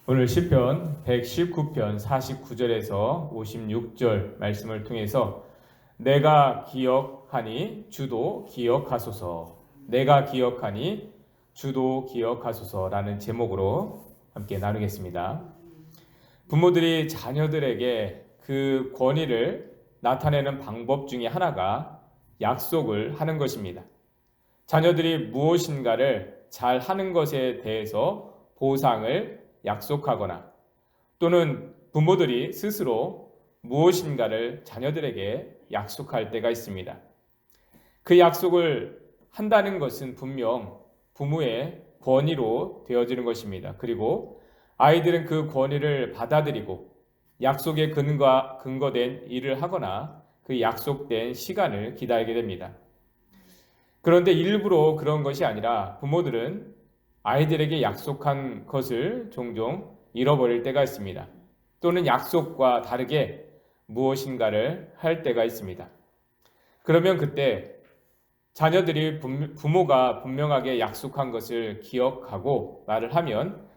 오늘 시편 119편 49절에서 56절 말씀을 통해서 내가 기억하니 주도 기억하소서, 내가 기억하니 주도 기억하소서라는 제목으로 함께 나누겠습니다. 부모들이 자녀들에게 그 권위를 나타내는 방법 중에 하나가 약속을 하는 것입니다. 자녀들이 무엇인가를 잘 하는 것에 대해서 보상을 약속하거나 또는 부모들이 스스로 무엇인가를 자녀들에게 약속할 때가 있습니다. 그 약속을 한다는 것은 분명 부모의 권위로 되어지는 것입니다. 그리고 아이들은 그 권위를 받아들이고 약속에 근거된 일을 하거나 그 약속된 시간을 기다리게 됩니다. 그런데 일부러 그런 것이 아니라 부모들은 아이들에게 약속한 것을 종종 잃어버릴 때가 있습니다. 또는 약속과 다르게 무엇인가를 할 때가 있습니다. 그러면 그때 자녀들이 부모가 분명하게 약속한 것을 기억하고 말을 하면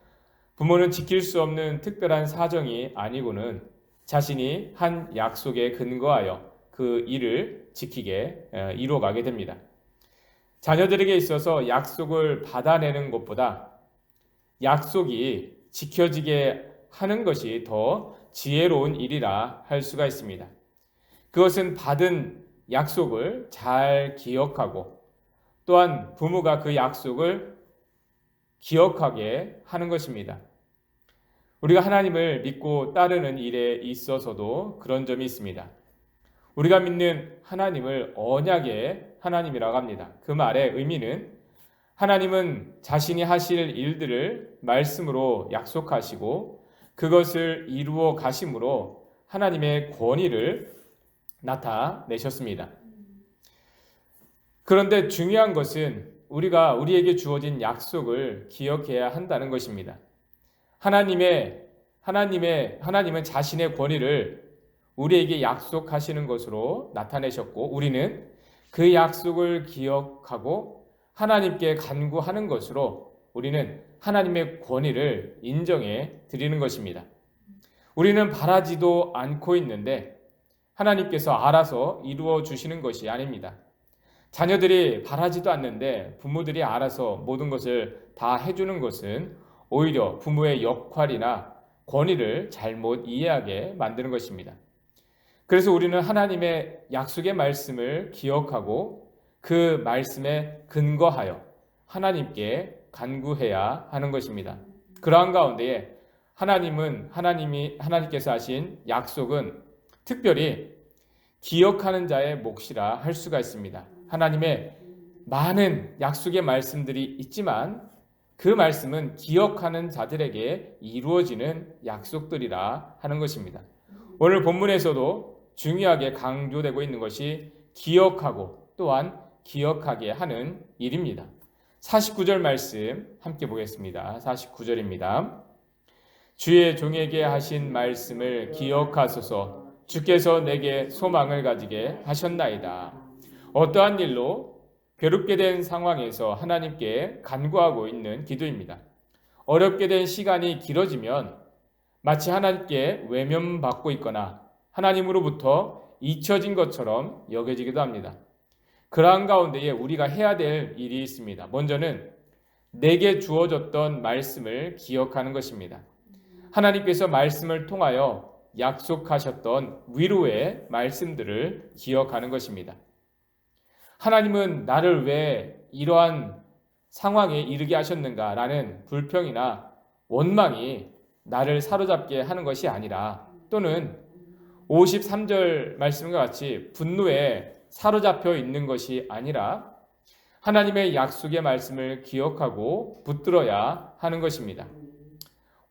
부모는 지킬 수 없는 특별한 사정이 아니고는 자신이 한 약속에 근거하여 그 일을 지키게 이루어가게 됩니다. 자녀들에게 있어서 약속을 받아내는 것보다 약속이 지켜지게 하는 것이 더 지혜로운 일이라 할 수가 있습니다. 그것은 받은 약속을 잘 기억하고 또한 부모가 그 약속을 기억하게 하는 것입니다. 우리가 하나님을 믿고 따르는 일에 있어서도 그런 점이 있습니다. 우리가 믿는 하나님을 언약의 하나님이라고 합니다. 그 말의 의미는 하나님은 자신이 하실 일들을 말씀으로 약속하시고 그것을 이루어 가심으로 하나님의 권위를 나타내셨습니다. 그런데 중요한 것은 우리가 우리에게 주어진 약속을 기억해야 한다는 것입니다. 하나님은 자신의 권위를 우리에게 약속하시는 것으로 나타내셨고 우리는 그 약속을 기억하고 하나님께 간구하는 것으로 우리는 하나님의 권위를 인정해 드리는 것입니다. 우리는 바라지도 않고 있는데 하나님께서 알아서 이루어 주시는 것이 아닙니다. 자녀들이 바라지도 않는데 부모들이 알아서 모든 것을 다 해주는 것은 오히려 부모의 역할이나 권위를 잘못 이해하게 만드는 것입니다. 그래서 우리는 하나님의 약속의 말씀을 기억하고 그 말씀에 근거하여 하나님께 간구해야 하는 것입니다. 그러한 가운데에 하나님께서 하신 약속은 특별히 기억하는 자의 몫이라 할 수가 있습니다. 하나님의 많은 약속의 말씀들이 있지만 그 말씀은 기억하는 자들에게 이루어지는 약속들이라 하는 것입니다. 오늘 본문에서도 중요하게 강조되고 있는 것이 기억하고 또한 기억하게 하는 일입니다. 49절 말씀 함께 보겠습니다. 49절입니다. 주의 종에게 하신 말씀을 기억하소서. 주께서 내게 소망을 가지게 하셨나이다. 어떠한 일로 괴롭게 된 상황에서 하나님께 간구하고 있는 기도입니다. 어렵게 된 시간이 길어지면 마치 하나님께 외면받고 있거나 하나님으로부터 잊혀진 것처럼 여겨지기도 합니다. 그러한 가운데에 우리가 해야 될 일이 있습니다. 먼저는 내게 주어졌던 말씀을 기억하는 것입니다. 하나님께서 말씀을 통하여 약속하셨던 위로의 말씀들을 기억하는 것입니다. 하나님은 나를 왜 이러한 상황에 이르게 하셨는가라는 불평이나 원망이 나를 사로잡게 하는 것이 아니라 또는 53절 말씀과 같이 분노에 사로잡혀 있는 것이 아니라 하나님의 약속의 말씀을 기억하고 붙들어야 하는 것입니다.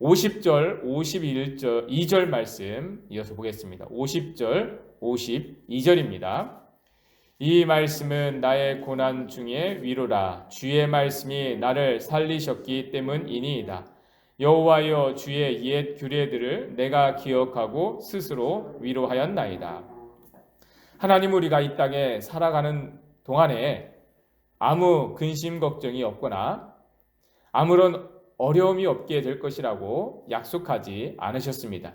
50절, 51절, 2절 말씀 이어서 보겠습니다. 50절, 52절입니다. 이 말씀은 나의 고난 중에 위로라. 주의 말씀이 나를 살리셨기 때문이니이다. 여호와여, 주의 옛 규례들을 내가 기억하고 스스로 위로하였나이다. 하나님, 우리가 이 땅에 살아가는 동안에 아무 근심 걱정이 없거나 아무런 어려움이 없게 될 것이라고 약속하지 않으셨습니다.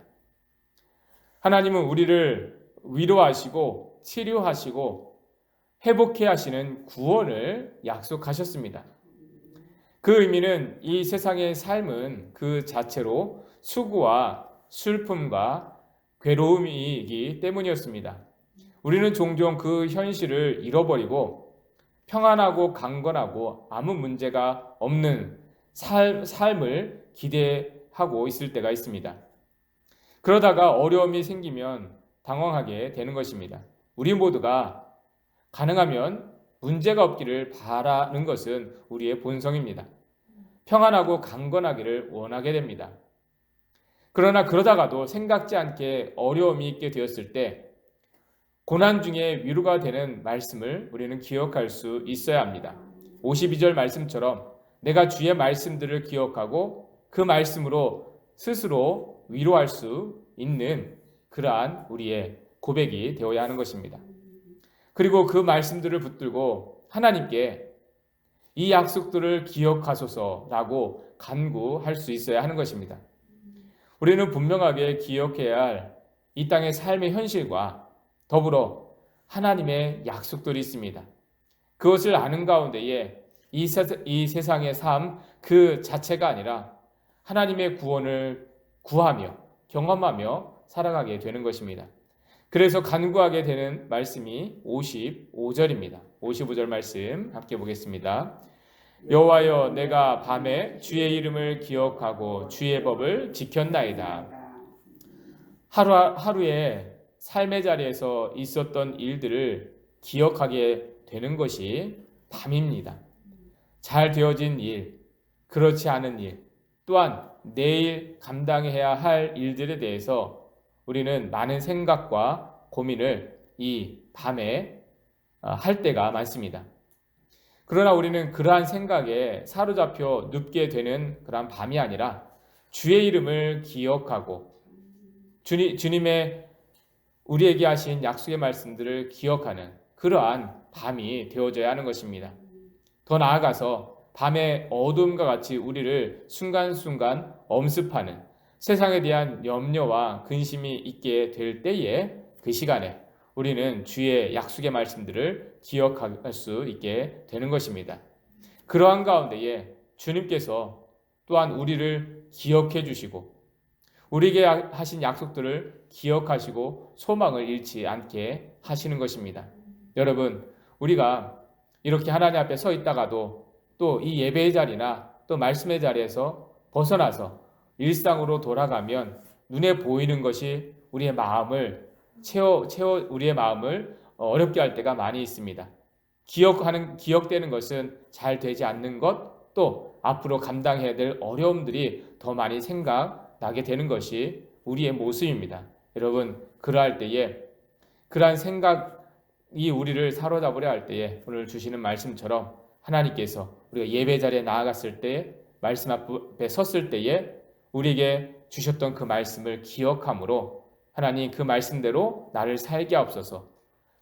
하나님은 우리를 위로하시고 치료하시고 회복해 하시는 구원을 약속하셨습니다. 그 의미는 이 세상의 삶은 그 자체로 수고와 슬픔과 괴로움이기 때문이었습니다. 우리는 종종 그 현실을 잃어버리고 평안하고 강건하고 아무 문제가 없는 삶을 기대하고 있을 때가 있습니다. 그러다가 어려움이 생기면 당황하게 되는 것입니다. 우리 모두가 가능하면 문제가 없기를 바라는 것은 우리의 본성입니다. 평안하고 강건하기를 원하게 됩니다. 그러나 그러다가도 생각지 않게 어려움이 있게 되었을 때 고난 중에 위로가 되는 말씀을 우리는 기억할 수 있어야 합니다. 52절 말씀처럼 내가 주의 말씀들을 기억하고 그 말씀으로 스스로 위로할 수 있는 그러한 우리의 고백이 되어야 하는 것입니다. 그리고 그 말씀들을 붙들고 하나님께 이 약속들을 기억하소서라고 간구할 수 있어야 하는 것입니다. 우리는 분명하게 기억해야 할 이 땅의 삶의 현실과 더불어 하나님의 약속들이 있습니다. 그것을 아는 가운데에 이 세상의 삶 그 자체가 아니라 하나님의 구원을 구하며 경험하며 살아가게 되는 것입니다. 그래서 간구하게 되는 말씀이 55절입니다. 55절 말씀 함께 보겠습니다. 여호와여 내가 밤에 주의 이름을 기억하고 주의 법을 지켰나이다. 하루에 삶의 자리에서 있었던 일들을 기억하게 되는 것이 밤입니다. 잘 되어진 일, 그렇지 않은 일, 또한 내일 감당해야 할 일들에 대해서 우리는 많은 생각과 고민을 이 밤에 할 때가 많습니다. 그러나 우리는 그러한 생각에 사로잡혀 눕게 되는 그러한 밤이 아니라 주의 이름을 기억하고 주님의 우리에게 하신 약속의 말씀들을 기억하는 그러한 밤이 되어져야 하는 것입니다. 더 나아가서 밤의 어둠과 같이 우리를 순간순간 엄습하는 세상에 대한 염려와 근심이 있게 될 때에 그 시간에 우리는 주의 약속의 말씀들을 기억할 수 있게 되는 것입니다. 그러한 가운데에 주님께서 또한 우리를 기억해 주시고 우리에게 하신 약속들을 기억하시고 소망을 잃지 않게 하시는 것입니다. 여러분, 우리가 이렇게 하나님 앞에 서 있다가도 또 이 예배의 자리나 또 말씀의 자리에서 벗어나서 일상으로 돌아가면 눈에 보이는 것이 우리의 마음을 우리의 마음을 어렵게 할 때가 많이 있습니다. 기억되는 것은 잘 되지 않는 것, 또 앞으로 감당해야 될 어려움들이 더 많이 생각나게 되는 것이 우리의 모습입니다. 여러분, 그러할 때에 그러한 생각이 우리를 사로잡으려 할 때에 오늘 주시는 말씀처럼 하나님께서 우리가 예배 자리에 나아갔을 때 말씀 앞에 섰을 때에 우리에게 주셨던 그 말씀을 기억함으로 하나님 그 말씀대로 나를 살게 하옵소서.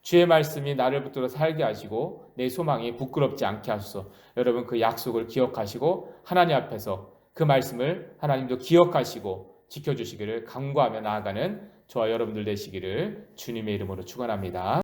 주의 말씀이 나를 붙들어 살게 하시고 내 소망이 부끄럽지 않게 하소서. 여러분 그 약속을 기억하시고 하나님 앞에서 그 말씀을 하나님도 기억하시고 지켜주시기를 간구하며 나아가는 저와 여러분들 되시기를 주님의 이름으로 축원합니다.